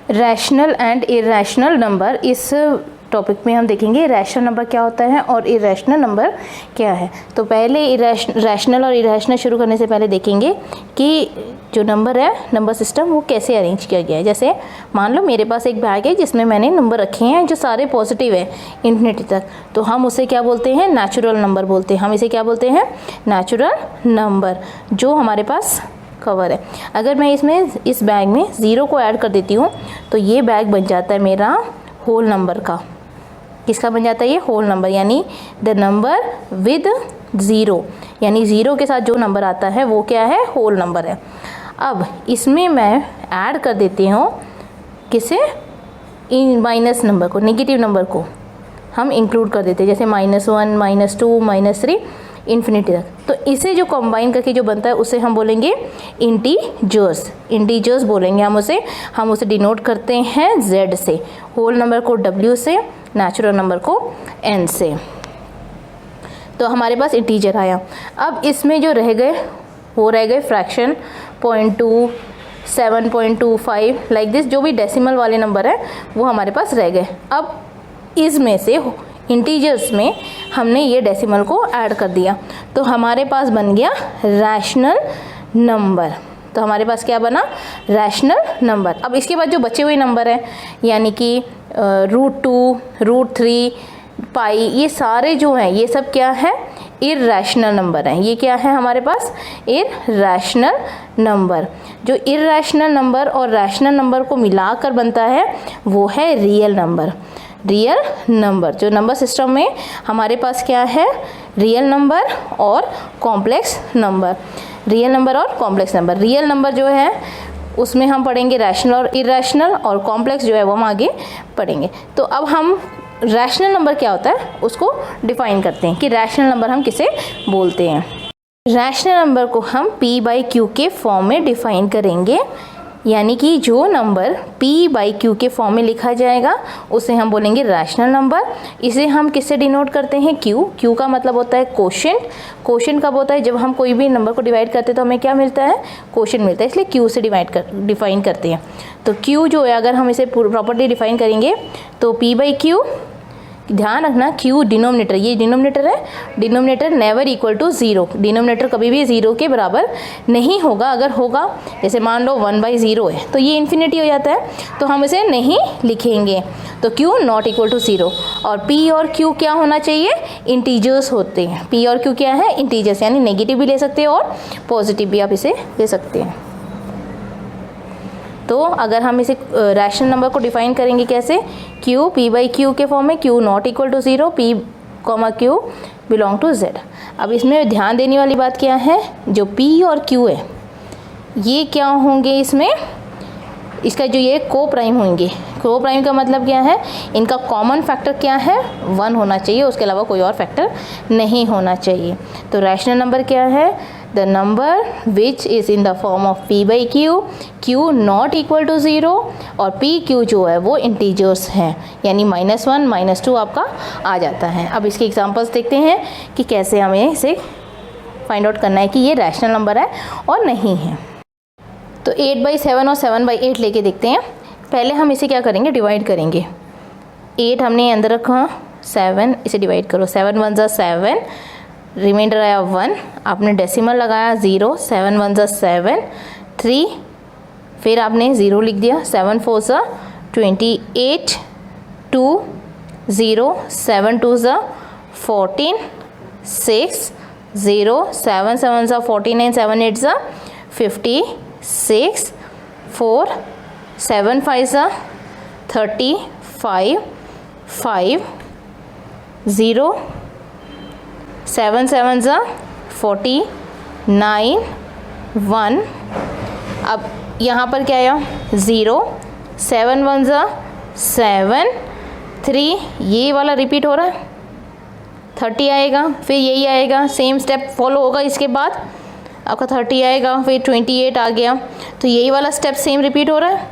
Rational and irrational number, इस topic में हम देखेंगे रैशनल नंबर क्या होता है और इरेशनल नंबर क्या है। तो पहले रैशनल और इरेशनल शुरू करने से पहले देखेंगे कि जो नंबर है, नंबर सिस्टम वो कैसे अरेंज किया गया है। जैसे मान लो मेरे पास एक बैग है जिसमें मैंने नंबर रखे हैं जो सारे पॉजिटिव है इन्फिनिटी तक, तो हम उसे क्या बोलते हैं, नेचुरल नंबर बोलते हैं। हम इसे क्या बोलते हैं, नेचुरल नंबर, जो हमारे पास कवर है। अगर मैं इस बैग में ज़ीरो को ऐड कर देती हूँ तो ये बैग बन जाता है मेरा होल नंबर का। किसका बन जाता है ये, होल नंबर, यानी द नंबर विद ज़ीरो, यानी ज़ीरो के साथ जो नंबर आता है वो क्या है, होल नंबर है। अब इसमें मैं ऐड कर देती हूँ किसे, इन माइनस नंबर को, नेगेटिव नंबर को हम इंक्लूड कर देते हैं, जैसे -1, -2, -3 इन्फिनिटी तक। तो इसे जो कंबाइन करके जो बनता है उसे हम बोलेंगे इंटीजर्स, इंटीजर्स बोलेंगे हम उसे डिनोट करते हैं Z से, होल नंबर को W से, नेचुरल नंबर को N से। तो हमारे पास इंटीजर आया। अब इसमें जो रह गए वो रह गए फ्रैक्शन, 0.2, 7.25 लाइक दिस, जो भी डेसिमल वाले नंबर है वो हमारे पास रह गए। अब इसमें से इंटीजर्स में हमने ये डेसिमल को ऐड कर दिया तो हमारे पास बन गया रैशनल नंबर। तो हमारे पास क्या बना, रैशनल नंबर। अब इसके बाद जो बचे हुए नंबर हैं, यानी कि √2, √3, पाई, ये सारे जो हैं ये सब क्या है, इर्रेशनल नंबर हैं। ये क्या है हमारे पास, इर्रेशनल नंबर। जो इर्रेशनल नंबर और रैशनल नंबर को मिलाकर बनता है वो है रियल नंबर। रियल नंबर, जो नंबर सिस्टम में हमारे पास क्या है, रियल नंबर और कॉम्प्लेक्स नंबर। रियल नंबर और कॉम्प्लेक्स नंबर, रियल नंबर जो है उसमें हम पढ़ेंगे रैशनल और इरेशनल, और कॉम्प्लेक्स जो है वो हम आगे पढ़ेंगे। तो अब हम रैशनल नंबर क्या होता है उसको डिफाइन करते हैं कि रैशनल नंबर हम किसे बोलते हैं। रैशनल नंबर को हम P/Q के फॉर्म में डिफाइन करेंगे, यानी कि जो नंबर P/Q के फॉर्म में लिखा जाएगा उसे हम बोलेंगे रैशनल नंबर। इसे हम किससे डिनोट करते हैं, Q का मतलब होता है कोशेंट। कोशेंट कब होता है, जब हम कोई भी नंबर को डिवाइड करते हैं तो हमें क्या मिलता है, कोशेंट मिलता है, इसलिए Q से डिफाइन करते हैं। तो Q जो है, अगर हम इसे प्रॉपर्ली डिफाइन करेंगे तो P/Q, ध्यान रखना Q डिनोमिनेटर, ये डिनोमिनेटर है, denominator never equal to 0, denominator कभी भी 0 के बराबर नहीं होगा। अगर होगा, जैसे मान लो 1/0 है तो ये इन्फिनिटी हो जाता है, तो हम इसे नहीं लिखेंगे। तो Q नॉट इक्वल टू 0। और P और Q क्या होना चाहिए, इंटीजर्स होते हैं। P और Q क्या है, इंटीजर्स, यानी नेगेटिव भी ले सकते हैं और पॉजिटिव भी आप इसे ले सकते हैं। तो अगर हम इसे रैशनल नंबर को डिफाइन करेंगे कैसे, Q P/Q के फॉर्म में, Q not equal to 0, P, Q belong to Z। अब इसमें ध्यान देने वाली बात क्या है, जो P और Q है ये क्या होंगे, इसमें इसका जो ये को प्राइम होंगे। को प्राइम का मतलब क्या है, इनका कॉमन फैक्टर क्या है, 1 होना चाहिए, उसके अलावा कोई और फैक्टर नहीं होना चाहिए। तो रैशनल नंबर क्या है, the number which is in the form of P/Q, Q not equal to 0, और PQ जो है वो इंटीजर्स हैं, यानी -1, -2 आपका आ जाता है। अब इसके एग्जांपल्स देखते हैं कि कैसे हमें इसे फाइंड आउट करना है कि ये रैशनल नंबर है और नहीं है। तो 8/7 और 7/8 लेके देखते हैं। पहले हम इसे क्या करेंगे, डिवाइड करेंगे। 8 हमने अंदर रखा, 7 इसे डिवाइड करो, 7 1 ज़ा 7, रिमाइंडर आया 1, आपने डेसिमल लगाया 0, 7 1 ज़ा 7, 3, फिर आपने 0 लिख दिया, 7 4 ज़ा 28, 2 0, 7 2 ज़ा 14, 6 0, 7 7 ज़ा 49, 7 8 ज़ा 56, 4 7 5 ज़ा 35, 5 0, 7 7 ज़ा 49, 1। अब यहाँ पर क्या आया, 0, 7 1 ज़ा 7, 3, ये वाला रिपीट हो रहा है, 30 आएगा, फिर यही आएगा, सेम स्टेप फॉलो होगा। इसके बाद आपका 30 आएगा, फिर 28 आ गया, तो यही वाला स्टेप सेम रिपीट हो रहा है,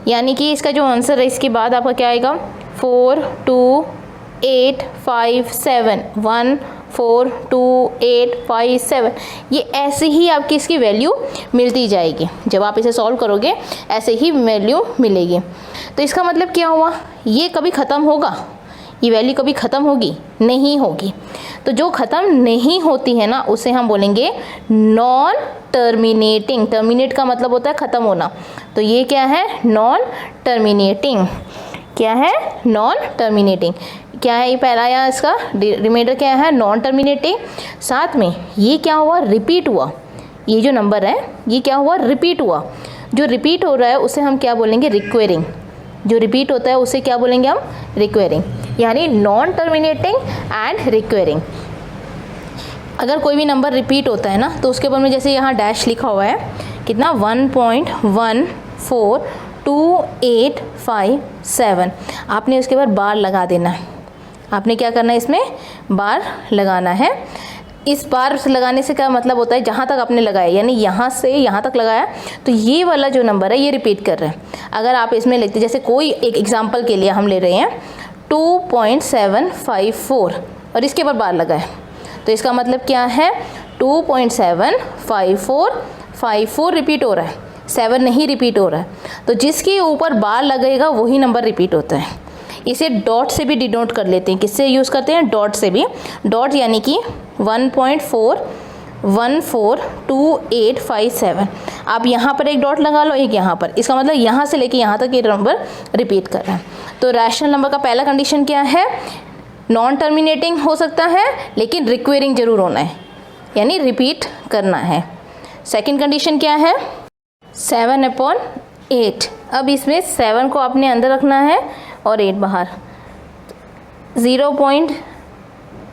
यानी कि इसका जो आंसर है इसके बाद आपका क्या आएगा, 4 2 8 5 7, 1 4 2 8 5 7। ये ऐसे ही आपकी इसकी वैल्यू मिलती जाएगी, जब आप इसे सॉल्व करोगे ऐसे ही वैल्यू मिलेगी। तो इसका मतलब क्या हुआ, ये कभी ख़त्म होगा, ये वैल्यू कभी ख़त्म होगी नहीं होगी। तो जो ख़त्म नहीं होती है ना उसे हम बोलेंगे नॉन टर्मिनेटिंग। टर्मिनेट का मतलब होता है ख़त्म होना, तो ये क्या है, नॉन टर्मिनेटिंग। क्या है, नॉन टर्मिनेटिंग। क्या है ये पहला, या इसका रिमाइंडर क्या है, नॉन टर्मिनेटिंग। साथ में ये क्या हुआ, रिपीट हुआ, ये जो नंबर है ये क्या हुआ, रिपीट हुआ। जो रिपीट हो रहा है उसे हम क्या बोलेंगे, रिक्वेरिंग। जो रिपीट होता है उसे क्या बोलेंगे हम, रिक्वेरिंग, यानी नॉन टर्मिनेटिंग एंड रिक्वेरिंग। अगर कोई भी नंबर रिपीट होता है ना तो उसके ऊपर में जैसे यहाँ डैश लिखा हुआ है, कितना 1.14287, आपने उसके ऊपर बार लगा देना है। आपने क्या करना है, इसमें बार लगाना है। इस बार लगाने से क्या मतलब होता है, जहाँ तक आपने लगाया, यानी यहाँ से यहाँ तक लगाया, तो ये वाला जो नंबर है ये रिपीट कर रहा है। अगर आप इसमें लिखते, जैसे कोई एक एग्जांपल के लिए हम ले रहे हैं 2.754 और इसके ऊपर बार लगा है, तो इसका मतलब क्या है, 2.754 रिपीट हो रहा है, 7 नहीं रिपीट हो रहा है। तो जिसके ऊपर बार लगेगा वही नंबर रिपीट होता है। इसे डॉट से भी डिनोट कर लेते हैं। किससे यूज़ करते हैं, डॉट से भी। डॉट यानी कि 1.4142857, आप यहाँ पर एक डॉट लगा लो, एक यहाँ पर, इसका मतलब यहाँ से लेके यहाँ तक ये नंबर रिपीट कर रहा है। तो रैशनल नंबर का पहला कंडीशन क्या है, नॉन टर्मिनेटिंग हो सकता है लेकिन रिक्वेरिंग जरूर होना है, यानी रिपीट करना है। सेकंड कंडीशन क्या है, 7/8। अब इसमें 7 को आपने अंदर रखना है और 8 बाहर। 0.8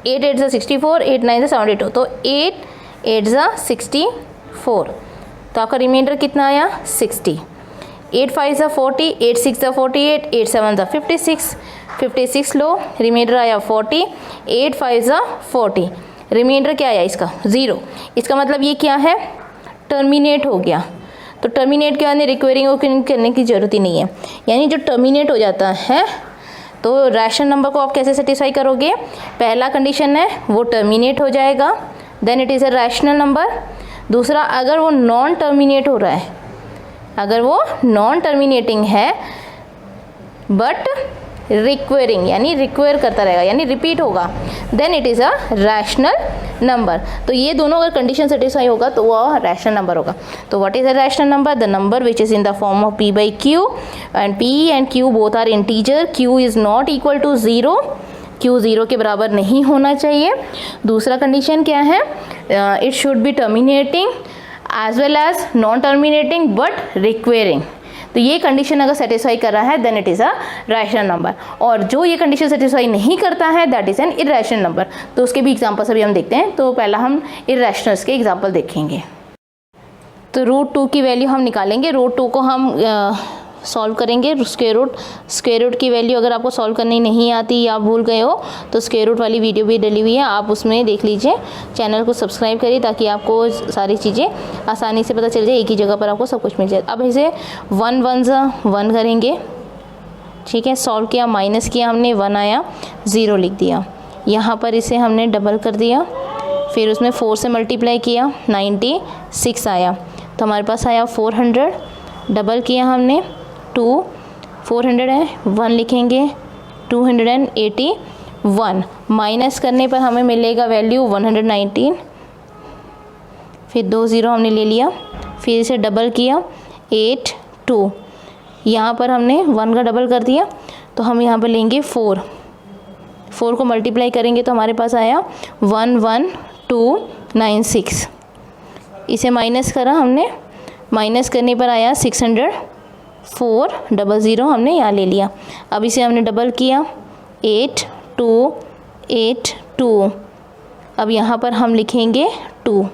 = 64, 8 9 = 72, तो 8 8 = 64, तो आपका रिमाइंडर कितना आया, 60। 8 5 = 40, 8 6 = 48, 8 7 = 56, 56 लो, रिमाइंडर आया 40, 8 5 = 40, रिमाइंडर क्या आया इसका, 0। इसका मतलब ये क्या है, टर्मिनेट हो गया। तो टर्मिनेट के बाद रिक्वेरिंग करने की ज़रूरत ही नहीं है, यानी जो टर्मिनेट हो जाता है तो रैशनल नंबर को आप कैसे सेटिस्फाई करोगे, पहला कंडीशन है वो टर्मिनेट हो जाएगा, then it is a rational number. दूसरा, अगर वो नॉन टर्मिनेट हो रहा है, अगर वो नॉन टर्मिनेटिंग है बट रिक्वेरिंग, यानी रिक्वेयर करता रहेगा, यानी रिपीट होगा, then it is a rational number. तो ये दोनों अगर कंडीशन सेटिस्फाई होगा तो वह रैशनल नंबर होगा। तो what is a rational number, the number which is in the form of p/q and p and q both are integer, q is not equal to 0, q 0 के बराबर नहीं होना चाहिए। दूसरा कंडीशन क्या है, it should be terminating as well as non terminating but recurring. तो ये कंडीशन अगर सेटिस्फाई कर रहा है then it is a rational number, और जो ये कंडीशन सेटिस्फाई नहीं करता है that is an irrational number. तो उसके भी एग्जांपल्स अभी हम देखते हैं। तो पहला हम इरैशनल्स के एग्जांपल देखेंगे। तो √2 की वैल्यू हम निकालेंगे। √2 को हम सॉल्व करेंगे। स्क्वायर रूट की वैल्यू अगर आपको सॉल्व करनी नहीं आती या आप भूल गए हो तो स्क्वायर रूट वाली वीडियो भी डली हुई है, आप उसमें देख लीजिए। चैनल को सब्सक्राइब करिए ताकि आपको सारी चीज़ें आसानी से पता चल जाए, एक ही जगह पर आपको सब कुछ मिल जाए। अब इसे 1 1 1 करेंगे, ठीक है। सॉल्व किया, माइनस किया हमने, 1 आया, 0 लिख दिया। यहाँ पर इसे हमने डबल कर दिया, फिर उसमें 4 से मल्टीप्लाई किया, 96 आया, तो हमारे पास आया 400। डबल किया हमने, 2 400 है, 1 लिखेंगे, 281। माइनस करने पर हमें मिलेगा वैल्यू 119, फिर 2 0 हमने ले लिया, फिर इसे डबल किया, 8 2, यहाँ पर हमने 1 का डबल कर दिया, तो हम यहाँ पर लेंगे 4 को मल्टीप्लाई करेंगे तो हमारे पास आया 11296। इसे माइनस करा हमने, माइनस करने पर आया 600, 400 हमने यहाँ ले लिया। अब इसे हमने डबल किया, 8282। अब यहाँ पर हम लिखेंगे 2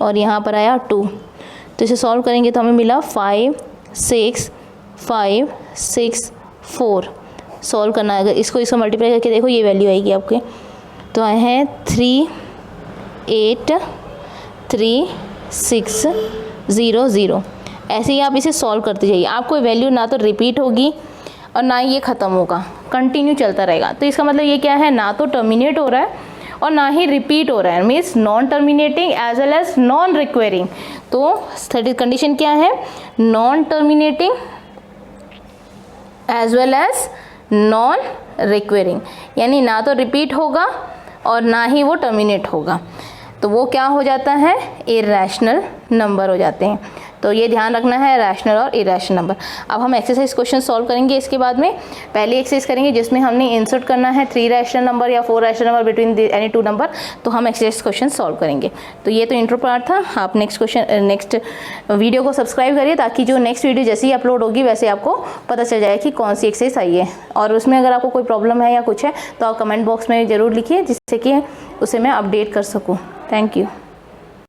और यहाँ पर आया 2, तो इसे सॉल्व करेंगे तो हमें मिला 56564। सॉल्व करना है, अगर इसको मल्टीप्लाई करके देखो ये वैल्यू आएगी आपके। तो आए हैं 38360। ऐसे ही आप इसे सॉल्व करते जाइए, आपको वैल्यू ना तो रिपीट होगी और ना ही ये ख़त्म होगा, कंटिन्यू चलता रहेगा। तो इसका मतलब ये क्या है, ना तो टर्मिनेट हो रहा है और ना ही रिपीट हो रहा है, means non terminating as well as non recurring. तो थर्ड कंडीशन क्या है, non terminating as well as non recurring, यानी ना तो रिपीट होगा और ना ही वो टर्मिनेट होगा, तो वो क्या हो जाता है, इरेशनल नंबर हो जाते हैं। तो ये ध्यान रखना है, रैशनल और इरेशनल नंबर। अब हम एक्सरसाइज क्वेश्चन सॉल्व करेंगे इसके बाद में। पहली एक्सरसाइज करेंगे जिसमें हमने इंसर्ट करना है 3 रैशनल नंबर या 4 rational number between any 2 number, तो हम एक्सरसाइज क्वेश्चन सॉल्व करेंगे। तो ये तो इंट्रो पार्ट था। आप नेक्स्ट वीडियो को सब्सक्राइब करिए ताकि जो नेक्स्ट वीडियो जैसे ही अपलोड होगी वैसे आपको पता चल जाए कि कौन सी एक्सरसाइज आई है। और उसमें अगर आपको कोई प्रॉब्लम है या कुछ है तो आप कमेंट बॉक्स में ज़रूर लिखिए जिससे कि उसे मैं अपडेट कर सकूँ। Thank you.